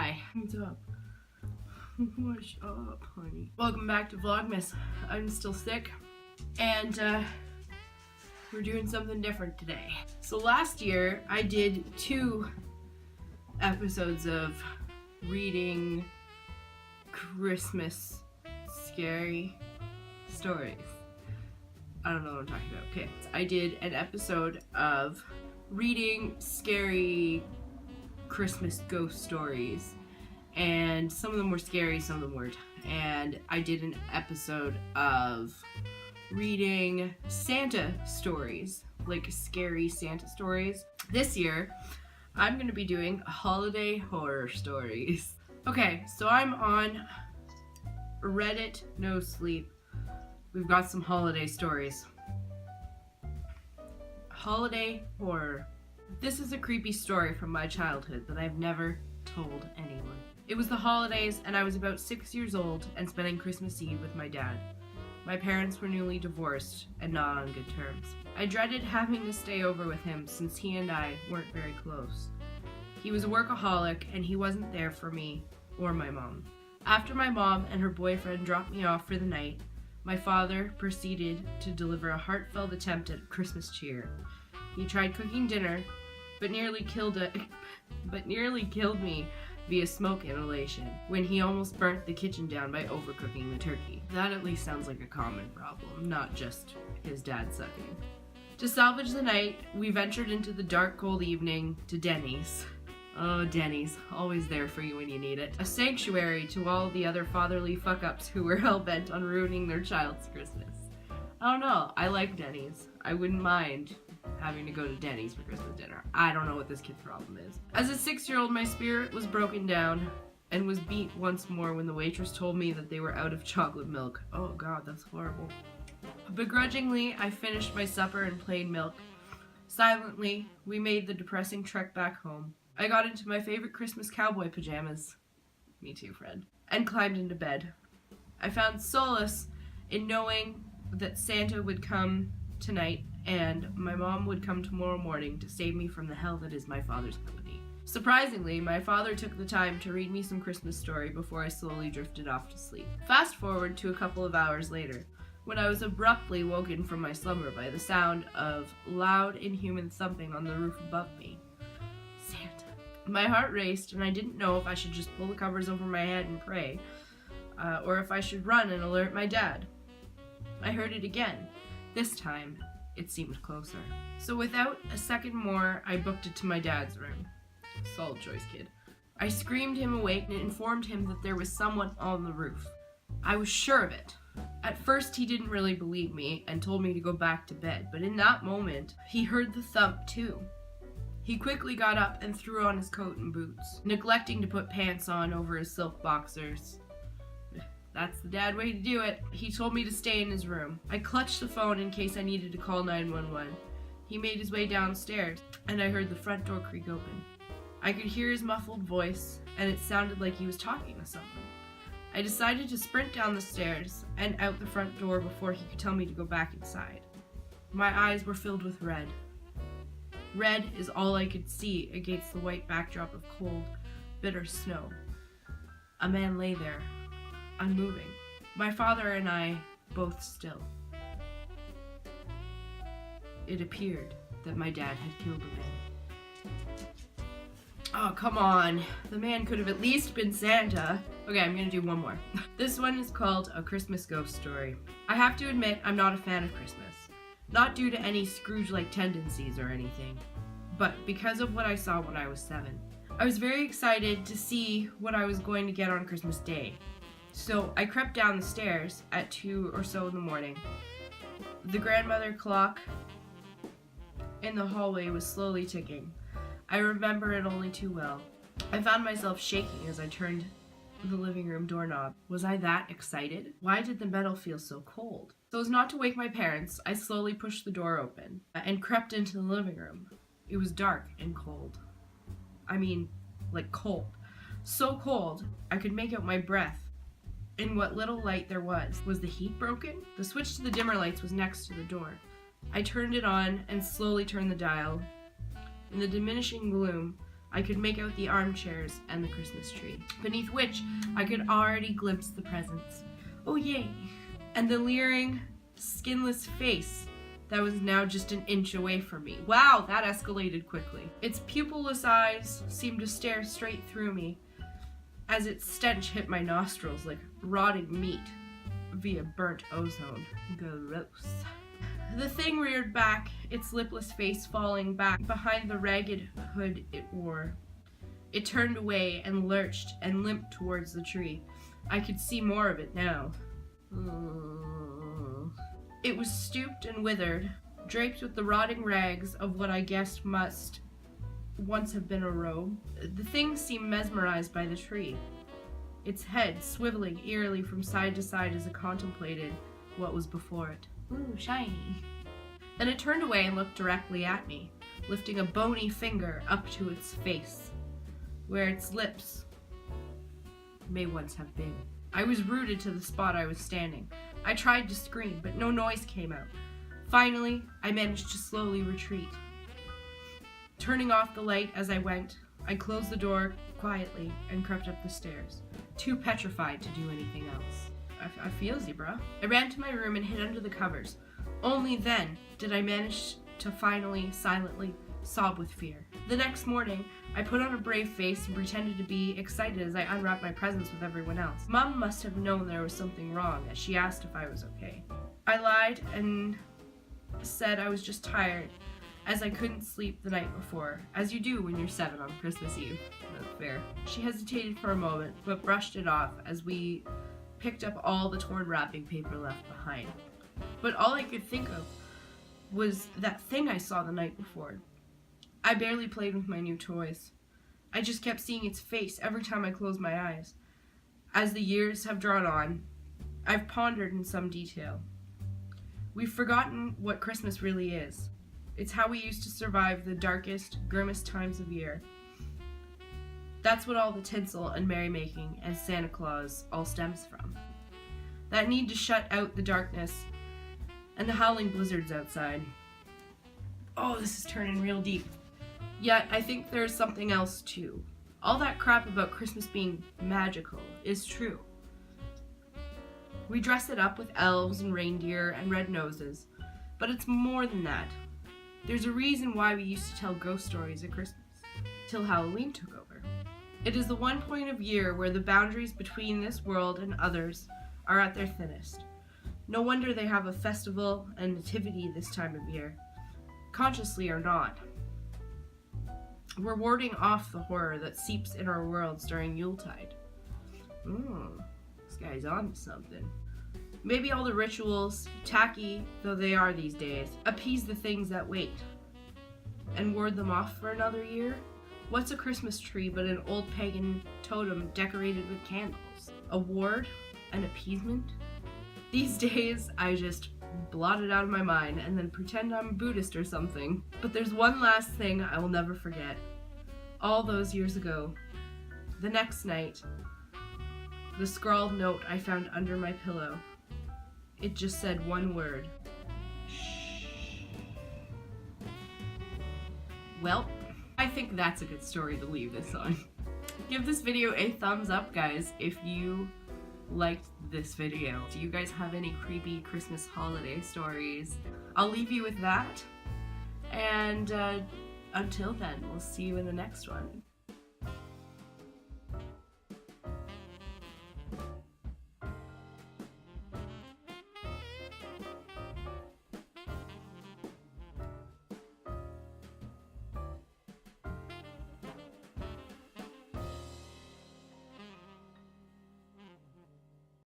Hi. What's up? What's up, honey? Welcome back to Vlogmas. I'm still sick, and we're doing something different today. So last year, I did 2 episodes of reading Christmas scary stories. I don't know what I'm talking about. Okay, so I did an episode of reading scary Christmas ghost stories, and some of them were scary, some of them weren't. And I did an episode of reading Santa stories, like scary Santa stories. This year, I'm going to be doing holiday horror stories. Okay, so I'm on Reddit No Sleep. We've got some holiday stories. Holiday horror. This is a creepy story from my childhood that I've never told anyone. It was the holidays, and I was about 6 years old and spending Christmas Eve with my dad. My parents were newly divorced and not on good terms. I dreaded having to stay over with him since he and I weren't very close. He was a workaholic, and he wasn't there for me or my mom. After my mom and her boyfriend dropped me off for the night, my father proceeded to deliver a heartfelt attempt at Christmas cheer. He tried cooking dinner, but nearly killed me via smoke inhalation when he almost burnt the kitchen down by overcooking the turkey. That at least sounds like a common problem, not just his dad sucking. To salvage the night, we ventured into the dark, cold evening to Denny's. Oh, Denny's, always there for you when you need it. A sanctuary to all the other fatherly fuck-ups who were hell-bent on ruining their child's Christmas. I don't know, I like Denny's. I wouldn't mind having to go to Denny's for Christmas dinner. I don't know what this kid's problem is. As a 6-year-old, my spirit was broken down and was beat once more when the waitress told me that they were out of chocolate milk. Oh god, that's horrible. Begrudgingly, I finished my supper and plain milk. Silently, we made the depressing trek back home. I got into my favorite Christmas cowboy pajamas. Me too, Fred. And climbed into bed. I found solace in knowing that Santa would come tonight and my mom would come tomorrow morning to save me from the hell that is my father's company. Surprisingly, my father took the time to read me some Christmas story before I slowly drifted off to sleep. Fast forward to a couple of hours later, when I was abruptly woken from my slumber by the sound of loud, inhuman thumping on the roof above me. Santa. My heart raced, and I didn't know if I should just pull the covers over my head and pray, or if I should run and alert my dad. I heard it again. This time, it seemed closer. So without a second more, I booked it to my dad's room. Solid choice, kid. I screamed him awake and informed him that there was someone on the roof. I was sure of it. At first, he didn't really believe me and told me to go back to bed, but in that moment, he heard the thump too. He quickly got up and threw on his coat and boots, neglecting to put pants on over his silk boxers. That's the dad way to do it. He told me to stay in his room. I clutched the phone in case I needed to call 911. He made his way downstairs, and I heard the front door creak open. I could hear his muffled voice, and it sounded like he was talking to someone. I decided to sprint down the stairs and out the front door before he could tell me to go back inside. My eyes were filled with red. Red is all I could see against the white backdrop of cold, bitter snow. A man lay there, unmoving. My father and I both still. It appeared that my dad had killed a man. Oh, come on. The man could have at least been Santa. Okay, I'm gonna do one more. This one is called A Christmas Ghost Story. I have to admit, I'm not a fan of Christmas. Not due to any Scrooge-like tendencies or anything, but because of what I saw when I was 7. I was very excited to see what I was going to get on Christmas Day. So I crept down the stairs at 2 or so in the morning. The grandmother clock in the hallway was slowly ticking. I remember it only too well. I found myself shaking as I turned the living room doorknob. Was I that excited? Why did the metal feel so cold? So as not to wake my parents, I slowly pushed the door open and crept into the living room. It was dark and cold. I mean, like cold. So cold, I could make out my breath. In what little light there was the heat broken? The switch to the dimmer lights was next to the door. I turned it on and slowly turned the dial. In the diminishing gloom, I could make out the armchairs and the Christmas tree, beneath which I could already glimpse the presents. Oh yay! And the leering, skinless face that was now just an inch away from me. Wow, that escalated quickly. Its pupilless eyes seemed to stare straight through me as its stench hit my nostrils like rotting meat via burnt ozone. Gross. The thing reared back, its lipless face falling back behind the ragged hood it wore. It turned away and lurched and limped towards the tree. I could see more of it now. It was stooped and withered, draped with the rotting rags of what I guessed must once have been a robe. The thing seemed mesmerized by the tree, its head swiveling eerily from side to side as it contemplated what was before it. Ooh, shiny. Then it turned away and looked directly at me, lifting a bony finger up to its face, where its lips may once have been. I was rooted to the spot I was standing. I tried to scream, but no noise came out. Finally, I managed to slowly retreat. Turning off the light as I went, I closed the door quietly and crept up the stairs, too petrified to do anything else. I feels you, bruh. I ran to my room and hid under the covers. Only then did I manage to finally, silently sob with fear. The next morning, I put on a brave face and pretended to be excited as I unwrapped my presents with everyone else. Mom must have known there was something wrong, as she asked if I was okay. I lied and said I was just tired, as I couldn't sleep the night before, as you do when you're 7 on Christmas Eve. That's fair. She hesitated for a moment, but brushed it off as we picked up all the torn wrapping paper left behind. But all I could think of was that thing I saw the night before. I barely played with my new toys. I just kept seeing its face every time I closed my eyes. As the years have drawn on, I've pondered in some detail. We've forgotten what Christmas really is. It's how we used to survive the darkest, grimmest times of year. That's what all the tinsel and merrymaking and Santa Claus all stems from. That need to shut out the darkness and the howling blizzards outside. Oh, this is turning real deep. Yet, I think there's something else too. All that crap about Christmas being magical is true. We dress it up with elves and reindeer and red noses, but it's more than that. There's a reason why we used to tell ghost stories at Christmas, till Halloween took over. It is the one point of year where the boundaries between this world and others are at their thinnest. No wonder they have a festival and nativity this time of year, consciously or not. We're warding off the horror that seeps in our worlds during Yuletide. This guy's on to something. Maybe all the rituals, tacky though they are these days, appease the things that wait and ward them off for another year. What's a Christmas tree but an old pagan totem decorated with candles? A ward? An appeasement? These days, I just blot it out of my mind and then pretend I'm a Buddhist or something. But there's one last thing I will never forget. All those years ago, the next night, the scrawled note I found under my pillow. It just said one word. Shh. Well, I think that's a good story to leave this on. Give this video a thumbs up, guys, if you liked this video. Do you guys have any creepy Christmas holiday stories? I'll leave you with that. And until then, we'll see you in the next one.